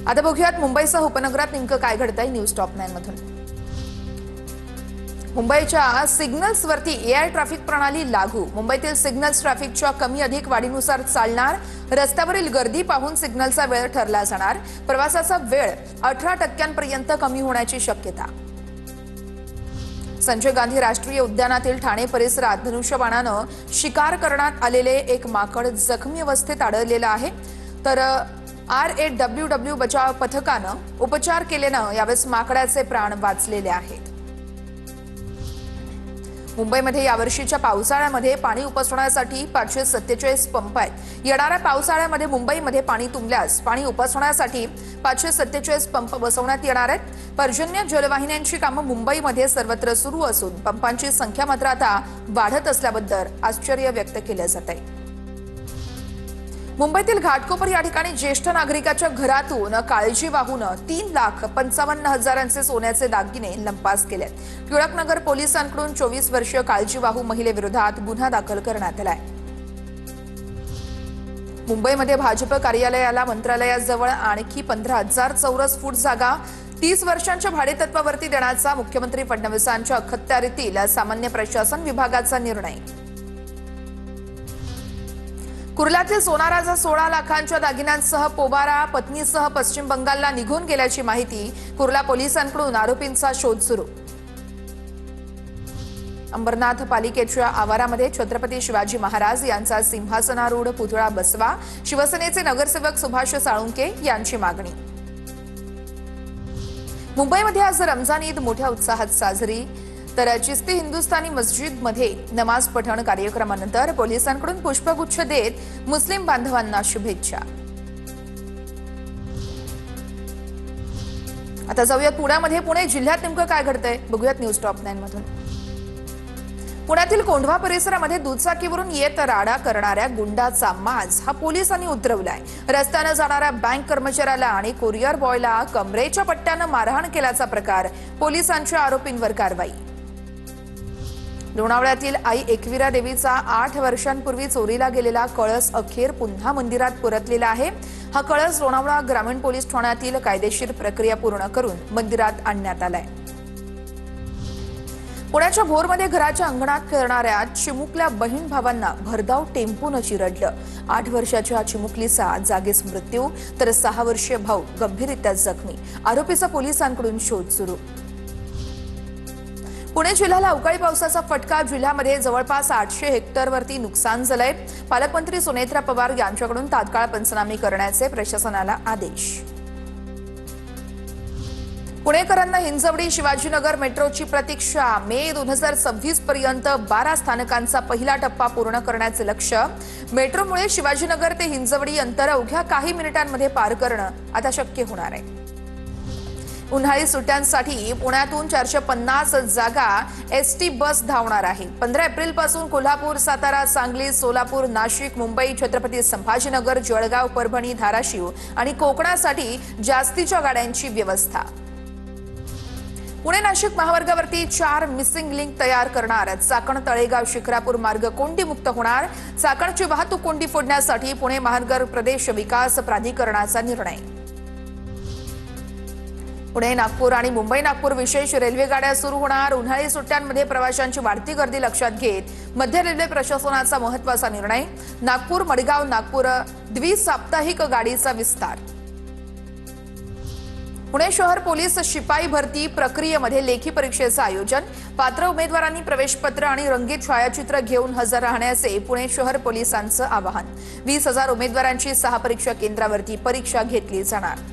आता बघूयात मुंबईसह उपनगरात नेमकं काय घडतंय न्यूज टॉप 9 मधून। मुंबईच्या सिग्नल्सवरती एआय ट्रॅफिक प्रणाली लागू। मुंबईतील सिग्नल्स ट्रॅफिकच्या कमी अधिक वाढीनुसार चालणार। रस्त्यावरील गर्दी पाहून सिग्नलचा वेळ ठरला जाणार। प्रवासाचा वेळ 18% कमी होण्याची शक्यता। संजय गांधी राष्ट्रीय उद्यानातील ठाणे परिसरात धनुष्यबाणानं शिकार करण्यात आलेले एक माकड जखमी अवस्थेत आढळलेलं आहे। तर RAWW बचाव पथकानं उपचार केल्यानं यावेळेस माकडाचे प्राण वाचलेले आहेत। मुंबईमध्ये यावर्षीच्या पावसाळ्यामध्ये पाणी उपसण्यासाठी 547 पंप आहेत। येणाऱ्या पावसाळ्यामध्ये मुंबईमध्ये पाणी तुंबल्यास पाणी उपसण्यासाठी 547 पंप बसवण्यात येणार आहेत। पर्जन्य जलवाहिन्यांची कामं मुंबईमध्ये सर्वत्र सुरू असून पंपांची संख्या मात्र आता वाढत असल्याबद्दल आश्चर्य व्यक्त केले जात आहे। मुंबईतील घाटकोपर या ठिकाणी ज्येष्ठ नागरिकाच्या घरातून काळजी वाहून 3,55,000 सोन्याचे दागिने लंपास केलेत। टिळकनगर पोलिसांकडून 24 वर्षीय काळजीवाहू महिलेविरोधात गुन्हा दाखल करण्यात आलाय। मुंबईमध्ये भाजप कार्यालयाला मंत्रालयाजवळ आणखी 15,000 चौरस फूट जागा 30 वर्षांच्या भाडेतत्वावरती देण्याचा मुख्यमंत्री फडणवीसांच्या अखत्यारीतील सामान्य प्रशासन विभागाचा निर्णय। कुर्ल्यातील सोनाराचा 16 लाखांच्या दागिन्यांसह पोबारा पत्नीसह पश्चिम बंगालला निघून गेल्याची माहिती। कुर्ला पोलिसांकडून आरोपींचा शोध सुरू। अंबरनाथ पालिकेच्या आवारामध्ये छत्रपती शिवाजी महाराज यांचा सिंहासनारूढ पुतळा बसवा। शिवसेनेचे नगरसेवक सुभाष साळुंके यांची मागणी। मुंबईमध्ये आज रमजान ईद मोठ्या उत्साहात साजरी। तर चिश्ती हिंदुस्थानी मस्जिदमध्ये नमाज पठण कार्यक्रमानंतर पोलिसांकडून पुष्पगुच्छ देत मुस्लिम बांधवांना शुभेच्छा। आता जाऊयात पुण्यामध्ये। पुणे जिल्ह्यात नेमकं काय घडतंय बघूयात न्यूज टॉप 9 मधून। पुण्यातील कोंढवा परिसरामध्ये दुचाकीवरून येत राडा करणाऱ्या गुंडाचा माज हा पोलिसांनी उतरवलाय। रस्त्याने जाणाऱ्या बँक कर्मचाऱ्याला आणि कुरिअर बॉयला कमरेच्या पट्ट्याने मारहाण केल्याचा प्रकार। पोलिसांच्या आरोपींवर कारवाई। लोणावळ्यातील आई एकविरा देवीचा 8 वर्षांपूर्वी चोरीला गेलेला कळस अखेर पुन्हा मंदिरात परतलेला आहे। हा कळस लोणावळा ग्रामीण पोलीस ठाण्यातील कायदेशीर प्रक्रिया पूर्ण करून मंदिरात आणण्यात आलाय। पुण्याच्या भोरमध्ये घराच्या अंगणात करणाऱ्या चिमुकल्या बहीण भावांना भरधाव टेम्पोनं चिरडलं। 8 वर्षाच्या चिमुकलीचा जागीच मृत्यू तर 6 वर्षीय भाऊ गंभीररित्या जखमी। आरोपीचा पोलिसांकडून शोध सुरू। पुणे जिल्ह्याला अवकाळी पावसाचा फटका। जिल्ह्यामध्ये जवळपास 800 हेक्टरवरती नुकसान झालंय। पालकमंत्री सुनेत्रा पवार यांच्याकडून तात्काळ पंचनामे करण्याचे प्रशासनाला आदेश। पुणेकरांना हिंजवडी शिवाजीनगर मेट्रोची प्रतीक्षा। मे 2026 पर्यंत 12 स्थानकांचा पहिला टप्पा पूर्ण करण्याचे लक्ष्य। मेट्रोमुळे शिवाजीनगर ते हिंजवडी अंतर अवघ्या काही मिनिटांमध्ये पार करणं आता शक्य होणार आहे। उन्हाळी सुट्ट्यांसाठी पुण्यातून 450 जागा एसटी बस धावणार आहे। 15 एप्रिलपासून कोल्हापूर, सातारा, सांगली, सोलापूर, नाशिक, मुंबई, छत्रपती संभाजीनगर, जळगाव, परभणी, धाराशिव आणि कोकणासाठी जास्तीच्या गाड्यांची व्यवस्था। पुणे नाशिक महामार्गावरती 4 मिसिंग लिंक तयार करणार। चाकण तळेगाव शिखरापूर मार्ग कोंडीमुक्त होणार। चाकणची वाहतूक कोंडी फोडण्यासाठी पुणे महानगर प्रदेश विकास प्राधिकरणाचा निर्णय। पुणे नागपूर आणि मुंबई नागपूर विशेष रेल्वे गाड्या सुरू होणार। उन्हाळी सुट्ट्यांमध्ये प्रवाशांची वाढती गर्दी लक्षात घेत मध्य रेल्वे प्रशासनाचा महत्त्वाचा निर्णय। नागपूर मडगाव नागपूर द्विसाप्ताहिक गाडीचा विस्तार। पुणे शहर पोलीस शिपाई भरती प्रक्रियेमध्ये लेखी परीक्षेचं आयोजन। पात्र उमेदवारांनी प्रवेशपत्र आणि रंगीत छायाचित्र घेऊन हजर राहण्याचे पुणे शहर पोलिसांचं आवाहन। 20,000 उमेदवारांची 6 परीक्षा केंद्रावरती परीक्षा घेतली जाणार।